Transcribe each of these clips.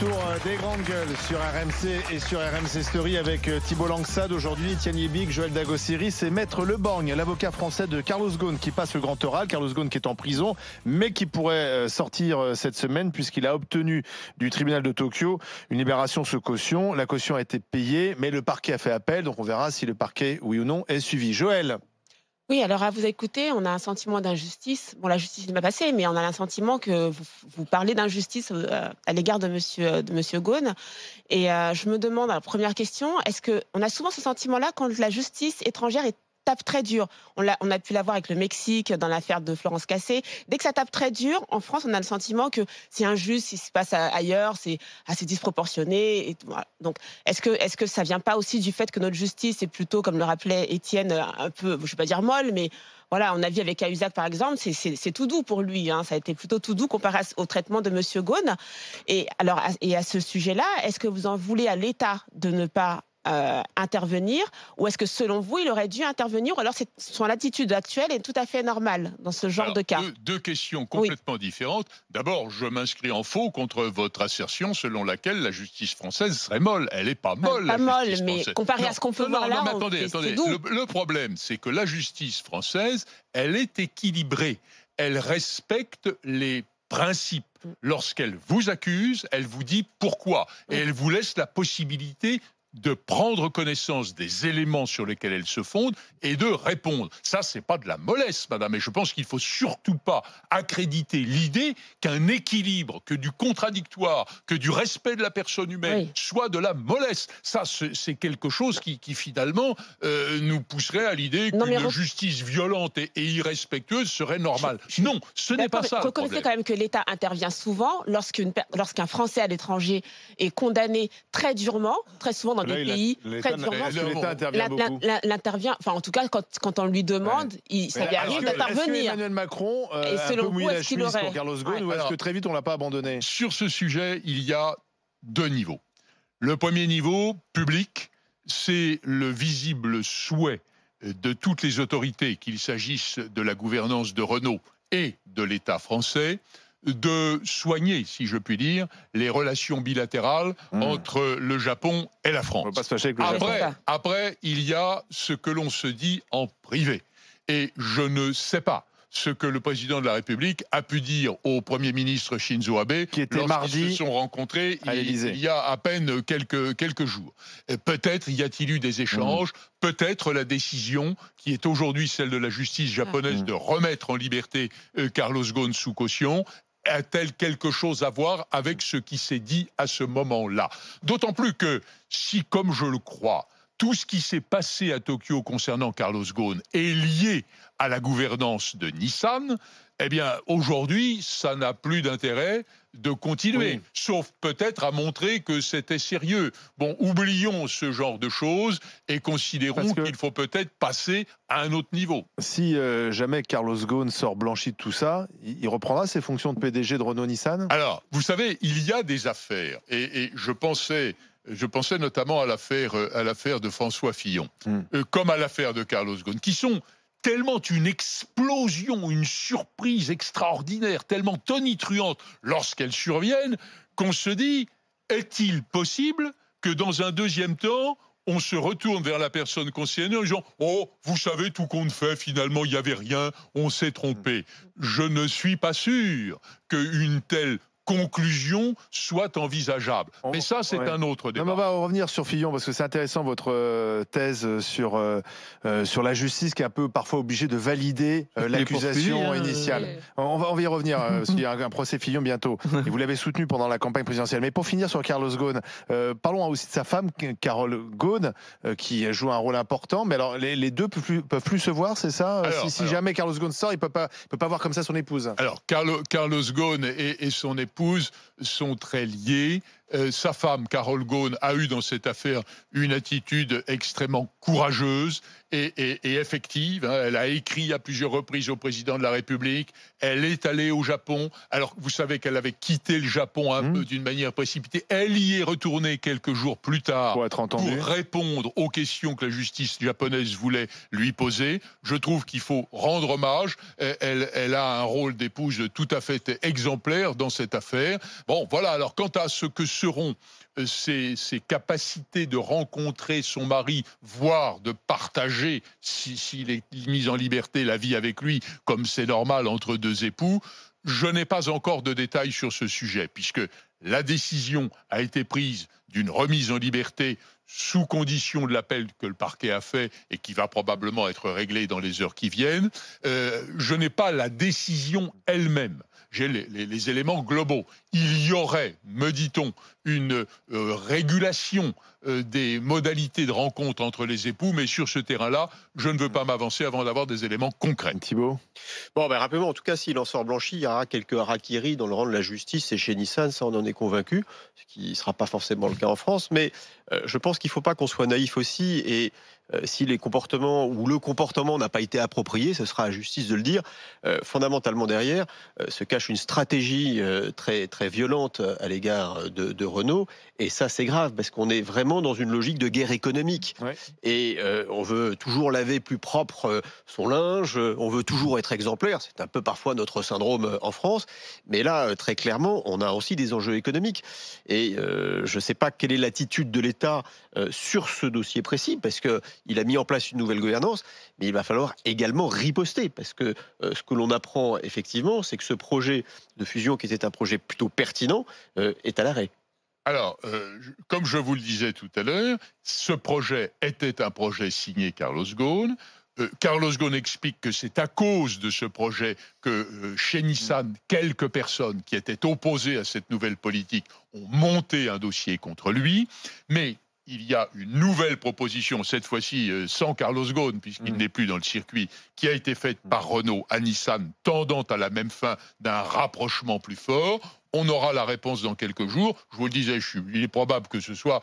retour des grandes gueules sur RMC et sur RMC Story avec Thibault Langsade. Aujourd'hui, Etienne Yebik, Joël Dagossiri, c'est Maître Le Borgne, l'avocat français de Carlos Ghosn qui passe le grand oral. Carlos Ghosn qui est en prison, mais qui pourrait sortir cette semaine puisqu'il a obtenu du tribunal de Tokyo une libération sous caution. La caution a été payée, mais le parquet a fait appel, donc on verra si le parquet, oui ou non, est suivi. Joël. Oui, alors à vous écouter, on a un sentiment d'injustice. Bon, la justice n'est pas passée, mais on a un sentiment que vous parlez d'injustice à l'égard de monsieur Ghosn. Et je me demande, la première question, est-ce qu'on a souvent ce sentiment-là quand la justice étrangère tape très dur? On a pu l'avoir avec le Mexique dans l'affaire de Florence Cassé. Dès que ça tape très dur, en France, on a le sentiment que c'est injuste, si ce qui se passe ailleurs, c'est assez disproportionné. Et voilà. Donc, est-ce que ça vient pas aussi du fait que notre justice est plutôt, comme le rappelait Étienne, un peu, je ne vais pas dire molle, mais voilà, on a vu avec Cahuzac par exemple, c'est tout doux pour lui. Hein, ça a été plutôt tout doux comparé au traitement de monsieur Ghosn. Et alors, à ce sujet-là, est-ce que vous en voulez à l'État de ne pas intervenir, ou est-ce que selon vous il aurait dû intervenir, ou alors son attitude actuelle est tout à fait normale dans ce genre de cas? Deux questions complètement différentes. D'abord, je m'inscris en faux contre votre assertion selon laquelle la justice française serait molle. Elle n'est pas molle. Pas molle, mais française. comparé à ce qu'on peut voir là, mais attendez. Le problème, c'est que la justice française, elle est équilibrée. Elle respecte les principes. Lorsqu'elle vous accuse, elle vous dit pourquoi. Et elle vous laisse la possibilité de prendre connaissance des éléments sur lesquels elle se fonde et de répondre. Ça, c'est pas de la mollesse, madame. Et je pense qu'il faut surtout pas accréditer l'idée qu'un équilibre, que du contradictoire, que du respect de la personne humaine soit de la mollesse. Ça, c'est quelque chose qui finalement nous pousserait à l'idée qu'une justice violente et irrespectueuse serait normale. Non, ce n'est pas ça. Reconnaissez quand même que l'État intervient souvent lorsqu'un Français à l'étranger est condamné très durement, très souvent dans des pays très durement. L'État intervient beaucoup. L'intervient, enfin en tout cas quand on lui demande, ça lui arrive d'intervenir. Est-ce que Emmanuel Macron a un peu mouillé la chemise pour Carlos Ghosn, ou est-ce que très vite on l'a pas abandonné? Sur ce sujet, il y a deux niveaux. Le premier niveau, public, c'est le visible souhait de toutes les autorités, qu'il s'agisse de la gouvernance de Renault et de l'État français, de soigner, si je puis dire, les relations bilatérales entre le Japon et la France. On va pas se fâcher avec le Japon. Après, il y a ce que l'on se dit en privé. Et je ne sais pas ce que le président de la République a pu dire au Premier ministre Shinzo Abe, qui était mardi, se sont rencontrés il y a à peine quelques jours. Peut-être y a-t-il eu des échanges, peut-être la décision qui est aujourd'hui celle de la justice japonaise de remettre en liberté Carlos Ghosn sous caution a-t-elle quelque chose à voir avec ce qui s'est dit à ce moment-là? D'autant plus que si, comme je le crois, tout ce qui s'est passé à Tokyo concernant Carlos Ghosn est lié à la gouvernance de Nissan, eh bien, aujourd'hui, ça n'a plus d'intérêt de continuer, sauf peut-être à montrer que c'était sérieux. Bon, oublions ce genre de choses et considérons qu'il faut peut-être passer à un autre niveau. Si jamais Carlos Ghosn sort blanchi de tout ça, il reprendra ses fonctions de PDG de Renault-Nissan? Alors, vous savez, il y a des affaires, et je pensais notamment à l'affaire de François Fillon, comme à l'affaire de Carlos Ghosn, qui sont tellement une explosion, une surprise extraordinaire, tellement tonitruante lorsqu'elles surviennent, qu'on se dit, est-il possible que dans un deuxième temps, on se retourne vers la personne concernée en disant « Oh, vous savez, tout compte fait, finalement, il n'y avait rien, on s'est trompé ». Je ne suis pas sûr qu'une telle conclusion soit envisageable. Mais ça, c'est un autre débat. Non, on va revenir sur Fillon, parce que c'est intéressant votre thèse sur la justice qui est un peu parfois obligée de valider l'accusation initiale. On va y revenir, parce qu'il y a un procès Fillon bientôt. Et vous l'avez soutenu pendant la campagne présidentielle. Mais pour finir sur Carlos Ghosn, parlons aussi de sa femme, Carole Ghosn, qui joue un rôle important. Mais alors, les deux peuvent plus se voir, c'est ça? Si jamais Carlos Ghosn sort, il peut pas voir comme ça son épouse. Alors, Carlos Ghosn et son épouse sont très liés. Sa femme, Carole Ghosn, a eu dans cette affaire une attitude extrêmement courageuse et effective. Elle a écrit à plusieurs reprises au président de la République. Elle est allée au Japon. Alors, vous savez qu'elle avait quitté le Japon un peu d'une manière précipitée. Elle y est retournée quelques jours plus tard pour répondre aux questions que la justice japonaise voulait lui poser. Je trouve qu'il faut rendre hommage. Elle a un rôle d'épouse tout à fait exemplaire dans cette affaire. Bon, voilà. Alors, quant à ce que seront ses capacités de rencontrer son mari, voire de partager, s'il est mis en liberté, la vie avec lui, comme c'est normal entre deux époux. Je n'ai pas encore de détails sur ce sujet, puisque la décision a été prise d'une remise en liberté sous condition de l'appel que le parquet a fait et qui va probablement être réglé dans les heures qui viennent. Je n'ai pas la décision elle-même. J'ai les éléments globaux. Il y aurait, me dit-on, une régulation des modalités de rencontre entre les époux, mais sur ce terrain-là, je ne veux pas m'avancer avant d'avoir des éléments concrets. Thibault ? Bon, rappelez-moi, en tout cas, s'il en sort blanchi, il y aura quelques harakiri dans le rang de la justice et chez Nissan, ça on en est convaincu, ce qui ne sera pas forcément le cas en France, mais je pense qu'il ne faut pas qu'on soit naïf aussi, et si les comportements ou le comportement n'a pas été approprié, ce sera à justice de le dire. Fondamentalement derrière se cache une stratégie très, très violente à l'égard de Renault, et ça c'est grave parce qu'on est vraiment dans une logique de guerre économique. Ouais. Et on veut toujours laver plus propre son linge, on veut toujours être exemplaire, c'est un peu parfois notre syndrome en France, mais là très clairement on a aussi des enjeux économiques, et je ne sais pas quelle est l'attitude de l'État sur ce dossier précis, parce qu'il a mis en place une nouvelle gouvernance, mais il va falloir également riposter, parce que ce que l'on apprend effectivement, c'est que ce projet de fusion, qui était un projet plutôt pertinent, est à l'arrêt. Alors, comme je vous le disais tout à l'heure, ce projet était un projet signé Carlos Ghosn. Carlos Ghosn explique que c'est à cause de ce projet que chez Nissan, quelques personnes qui étaient opposées à cette nouvelle politique ont monté un dossier contre lui. Mais il y a une nouvelle proposition, cette fois-ci sans Carlos Ghosn, puisqu'il n'est plus dans le circuit, qui a été faite par Renault à Nissan, tendant à la même fin d'un rapprochement plus fort. On aura la réponse dans quelques jours. Je vous le disais, il est probable que ce soit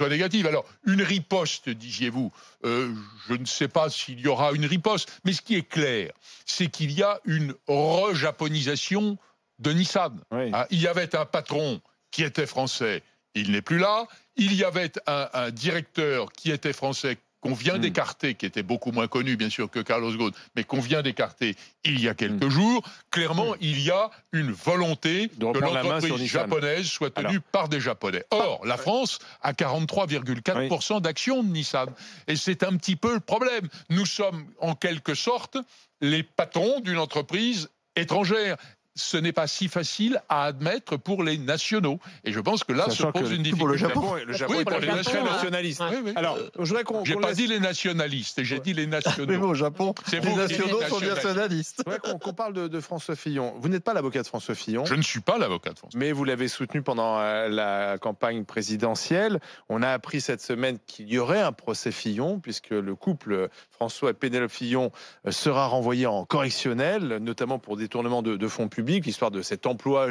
négatif. Alors, une riposte, disiez-vous. Je ne sais pas s'il y aura une riposte. Mais ce qui est clair, c'est qu'il y a une rejaponisation de Nissan. Oui. Il y avait un patron qui était français. Il n'est plus là. Il y avait un directeur qui était français, qu'on vient d'écarter, qui était beaucoup moins connu, bien sûr, que Carlos Ghosn, mais qu'on vient d'écarter il y a quelques jours. Clairement, il y a une volonté que l'entreprise japonaise soit tenue par des Japonais. Or, la France a 43,4% d'actions de Nissan. Et c'est un petit peu le problème. Nous sommes, en quelque sorte, les patrons d'une entreprise étrangère. Ce n'est pas si facile à admettre pour les nationaux. Et je pense que là se pose une difficulté. Pour le Japon, pour les nationalistes. Oui. Alors, je voudrais qu'on... J'ai pas dit les nationalistes, j'ai dit les nationaux. Mais bon, au Japon, les nationaux sont nationalistes. Je voudrais qu'on parle de François Fillon. Vous n'êtes pas l'avocat de François Fillon. Je ne suis pas l'avocat de François. Mais vous l'avez soutenu pendant la campagne présidentielle. On a appris cette semaine qu'il y aurait un procès Fillon, puisque le couple François et Pénélope Fillon sera renvoyé en correctionnel, notamment pour détournement de fonds publics, l'histoire de cet emploi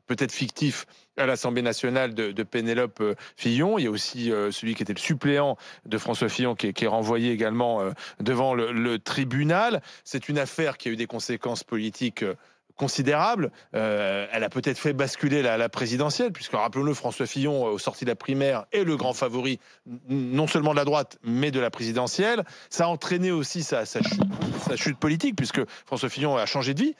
peut-être fictif à l'Assemblée nationale de Pénélope Fillon. Il y a aussi celui qui était le suppléant de François Fillon qui est renvoyé également devant le tribunal. C'est une affaire qui a eu des conséquences politiques considérable. Elle a peut-être fait basculer la présidentielle, puisque, rappelons-le, François Fillon, aux sorties de la primaire, est le grand favori, non seulement de la droite, mais de la présidentielle. Ça a entraîné aussi sa chute politique, puisque François Fillon a changé de vie.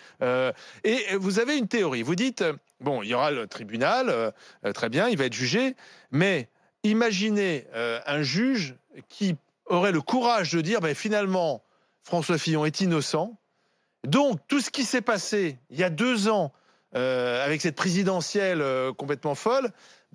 Et vous avez une théorie. Vous dites, bon, il y aura le tribunal, très bien, il va être jugé, mais imaginez un juge qui aurait le courage de dire, finalement, François Fillon est innocent. Donc, tout ce qui s'est passé il y a 2 ans avec cette présidentielle complètement folle,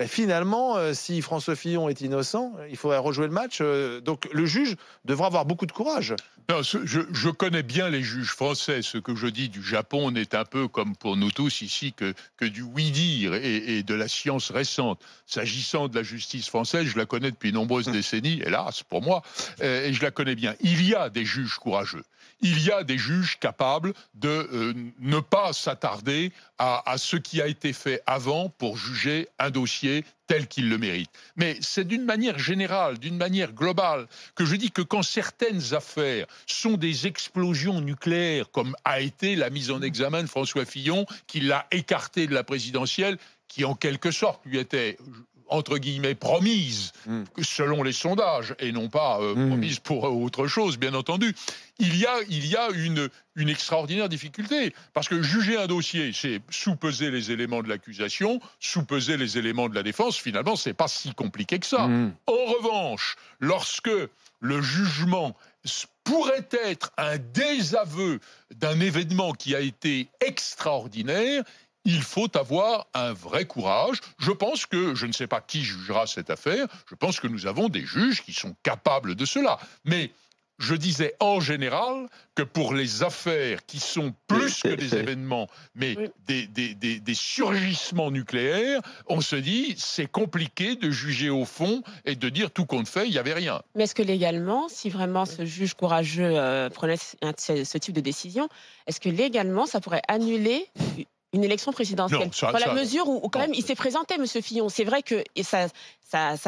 finalement, si François Fillon est innocent, il faudrait rejouer le match. Donc, le juge devra avoir beaucoup de courage. Non, je connais bien les juges français. Ce que je dis du Japon n'est un peu comme pour nous tous ici que du oui-dire et de la science récente. S'agissant de la justice française, je la connais depuis de nombreuses décennies, hélas pour moi, et je la connais bien. Il y a des juges courageux. Il y a des juges capables de ne pas s'attarder à ce qui a été fait avant pour juger un dossier tel qu'il le mérite. Mais c'est d'une manière générale, d'une manière globale, que je dis que quand certaines affaires sont des explosions nucléaires, comme a été la mise en examen de François Fillon, qui l'a écarté de la présidentielle, qui en quelque sorte lui était entre guillemets, promise, selon les sondages, et non pas promise pour autre chose, bien entendu. Il y a une extraordinaire difficulté, parce que juger un dossier, c'est sous-peser les éléments de l'accusation, sous-peser les éléments de la défense, finalement, c'est pas si compliqué que ça. En revanche, lorsque le jugement pourrait être un désaveu d'un événement qui a été extraordinaire, il faut avoir un vrai courage. Je pense que, je ne sais pas qui jugera cette affaire, je pense que nous avons des juges qui sont capables de cela. Mais je disais en général que pour les affaires qui sont plus que des événements, mais des surgissements nucléaires, on se dit c'est compliqué de juger au fond et de dire tout compte fait, il n'y avait rien. Mais est-ce que légalement, si vraiment ce juge courageux prenait ce type de décision, est-ce que légalement ça pourrait annuler une élection présidentielle? Dans la mesure où quand même il s'est présenté, M. Fillon. C'est vrai que ça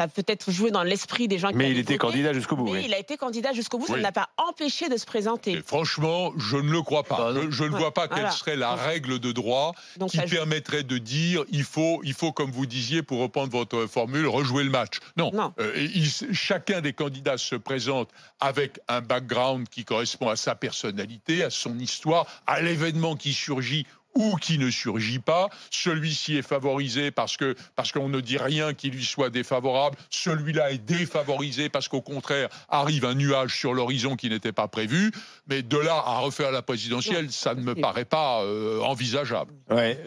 peut-être joué dans l'esprit des gens qui... Mais il était candidat jusqu'au bout. Il a été candidat jusqu'au bout, ça ne l'a pas empêché de se présenter. Et franchement, je ne le crois pas. Je ne vois pas quelle serait la règle de droit qui permettrait de dire il faut, comme vous disiez, pour reprendre votre formule, rejouer le match. Non. Chacun des candidats se présente avec un background qui correspond à sa personnalité, à son histoire, à l'événement qui surgit ou qui ne surgit pas. Celui-ci est favorisé parce qu'on ne dit rien qui lui soit défavorable. Celui-là est défavorisé parce qu'au contraire arrive un nuage sur l'horizon qui n'était pas prévu. Mais de là à refaire la présidentielle, ça ne me paraît pas envisageable. Ouais.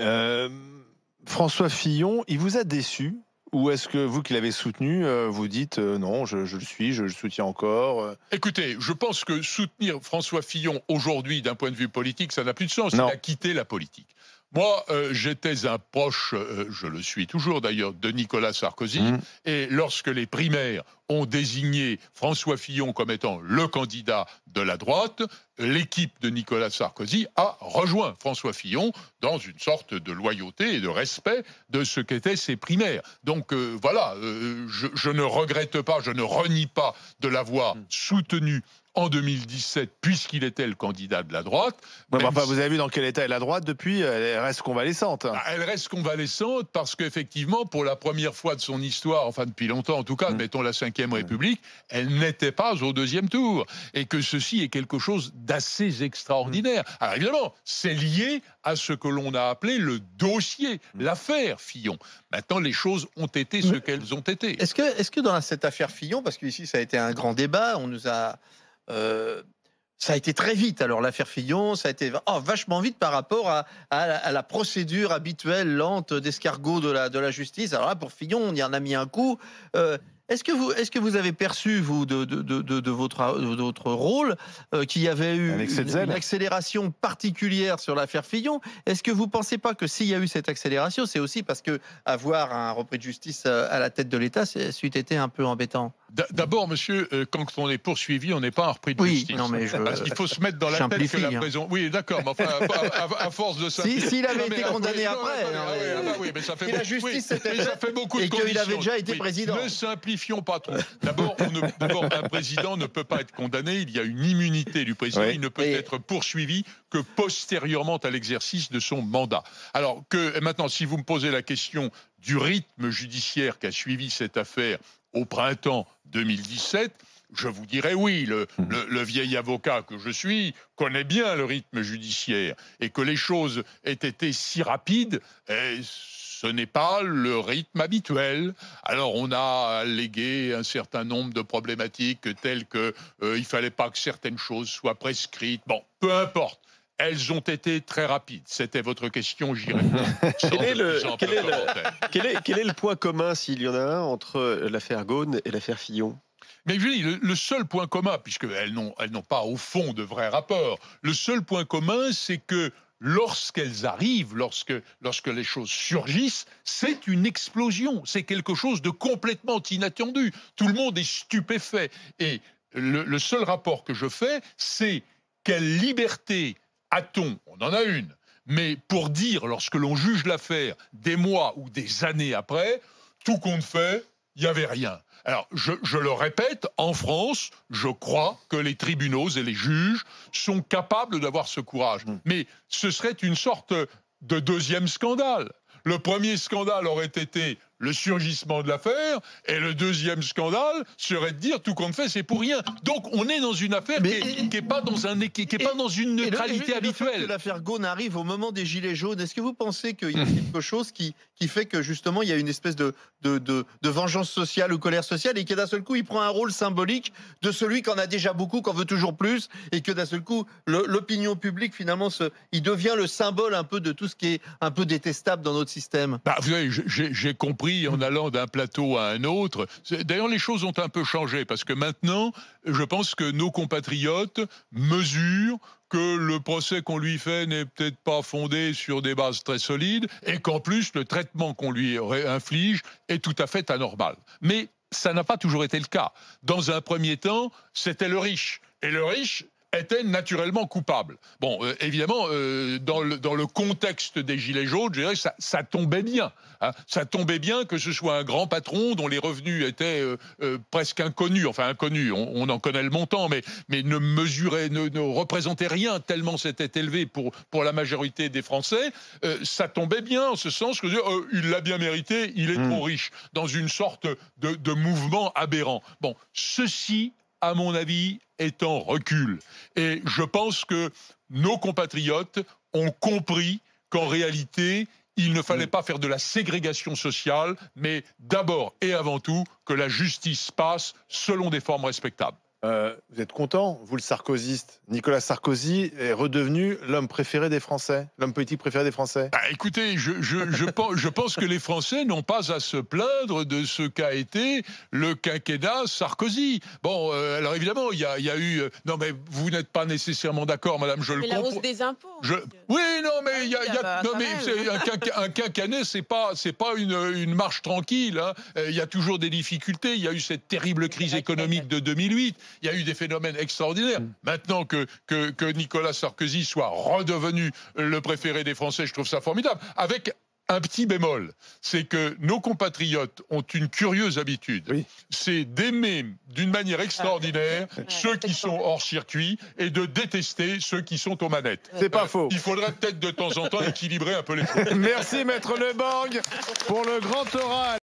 François Fillon, il vous a déçu? Ou est-ce que vous qui l'avez soutenu, vous dites non, je le suis, je le soutiens encore Écoutez, je pense que soutenir François Fillon aujourd'hui, d'un point de vue politique, ça n'a plus de sens. Il a quitté la politique. Moi, j'étais un proche, je le suis toujours d'ailleurs, de Nicolas Sarkozy. Et lorsque les primaires ont désigné François Fillon comme étant le candidat de la droite, l'équipe de Nicolas Sarkozy a rejoint François Fillon dans une sorte de loyauté et de respect de ce qu'étaient ces primaires. Donc voilà, je ne regrette pas, je ne renie pas de l'avoir soutenu en 2017, puisqu'il était le candidat de la droite. Vous avez vu dans quel état est la droite depuis? Elle reste convalescente. Elle reste convalescente parce qu'effectivement, pour la première fois de son histoire, enfin depuis longtemps en tout cas, mettons la Ve République, elle n'était pas au deuxième tour. Et que ceci est quelque chose d'assez extraordinaire. Alors évidemment, c'est lié à ce que l'on a appelé le dossier, l'affaire Fillon. Maintenant, les choses ont été ce qu'elles ont été. Est-ce que dans cette affaire Fillon, parce qu'ici ça a été un grand débat, on nous a... ça a été très vite. Alors l'affaire Fillon, ça a été vachement vite par rapport à la procédure habituelle, lente, d'escargot de la justice. Alors là, pour Fillon, on y en a mis un coup. Est-ce que vous avez perçu, vous, de votre rôle, qu'il y avait eu une accélération particulière sur l'affaire Fillon? Est-ce que vous ne pensez pas que s'il y a eu cette accélération, c'est aussi parce que avoir un repris de justice à la tête de l'État, c'eût été un peu embêtant? D'abord, monsieur, quand on est poursuivi, on n'est pas un repris de justice. Non, mais parce qu'il faut se mettre dans la tête que la prison... Oui, d'accord, mais enfin, à force de simplifier... S'il avait été condamné après... Oui, mais ça fait la justice, mais ça fait beaucoup de conditions. Et qu'il avait déjà été président. Ne simplifions pas trop. D'abord, un président ne peut pas être condamné. Il y a une immunité du président. Il ne peut être poursuivi que postérieurement à l'exercice de son mandat. Alors que maintenant, si vous me posez la question du rythme judiciaire qu'a suivi cette affaire au printemps 2017, je vous dirais oui, le vieil avocat que je suis connaît bien le rythme judiciaire et que les choses aient été si rapides, ce n'est pas le rythme habituel. Alors on a allégué un certain nombre de problématiques telles que il fallait pas que certaines choses soient prescrites. Bon, peu importe. Elles ont été très rapides. C'était votre question, j'y réponds. Quel est le point commun, s'il y en a un, entre l'affaire Ghosn et l'affaire Fillon? Mais je dis, le seul point commun, puisqu'elles n'ont pas au fond de vrais rapports, le seul point commun, c'est que lorsqu'elles arrivent, lorsque les choses surgissent, c'est une explosion. C'est quelque chose de complètement inattendu. Tout le monde est stupéfait. Et le seul rapport que je fais, c'est quelle liberté a-t-on, on en a une, mais pour dire, lorsque l'on juge l'affaire des mois ou des années après, tout compte fait, il n'y avait rien. Alors, je le répète, en France, je crois que les tribunaux et les juges sont capables d'avoir ce courage. Mais ce serait une sorte de deuxième scandale. Le premier scandale aurait été le surgissement de l'affaire, et le deuxième scandale serait de dire tout compte fait, c'est pour rien. Donc on est dans une affaire qui n'est pas dans une neutralité habituelle. L'affaire Ghosn arrive au moment des Gilets jaunes. Est-ce que vous pensez qu'il y a quelque chose qui fait que justement il y a une espèce de vengeance sociale ou colère sociale, et que d'un seul coup il prend un rôle symbolique de celui qui en a déjà beaucoup, qui en veut toujours plus, et que d'un seul coup l'opinion publique finalement il devient le symbole un peu de tout ce qui est un peu détestable dans notre système? Vous savez, j'ai compris en allant d'un plateau à un autre. D'ailleurs, les choses ont un peu changé parce que maintenant, je pense que nos compatriotes mesurent que le procès qu'on lui fait n'est peut-être pas fondé sur des bases très solides et qu'en plus, le traitement qu'on lui inflige est tout à fait anormal. Mais ça n'a pas toujours été le cas. Dans un premier temps, c'était le riche. Et le riche était naturellement coupable. Bon, évidemment, dans le contexte des Gilets jaunes, je dirais que ça tombait bien. Hein. Ça tombait bien que ce soit un grand patron dont les revenus étaient presque inconnus. Enfin, inconnus, on en connaît le montant, mais ne représentait rien tellement c'était élevé pour la majorité des Français. Ça tombait bien en ce sens que il l'a bien mérité, il est trop riche, dans une sorte de mouvement aberrant. Bon, ceci, à mon avis, est en recul. Et je pense que nos compatriotes ont compris qu'en réalité, il ne fallait pas faire de la ségrégation sociale, mais d'abord et avant tout que la justice passe selon des formes respectables. Vous êtes content, vous le sarkoziste, Nicolas Sarkozy est redevenu l'homme préféré des Français, l'homme politique préféré des Français? Écoutez, je pense que les Français n'ont pas à se plaindre de ce qu'a été le quinquennat Sarkozy. Bon, alors évidemment, il y a eu... Non, mais vous n'êtes pas nécessairement d'accord, madame, je le comprends. La hausse des impôts. Oui, non, mais un quinquennat, c'est pas une marche tranquille. Hein. Il y a toujours des difficultés. Il y a eu cette terrible crise économique de 2008. Il y a eu des phénomènes extraordinaires. Maintenant que Nicolas Sarkozy soit redevenu le préféré des Français, je trouve ça formidable. Avec un petit bémol, c'est que nos compatriotes ont une curieuse habitude. C'est d'aimer d'une manière extraordinaire ceux qui sont hors circuit et de détester ceux qui sont aux manettes. C'est pas faux. Il faudrait peut-être de temps en temps équilibrer un peu les choses. Merci Maître Lebang pour le grand oral.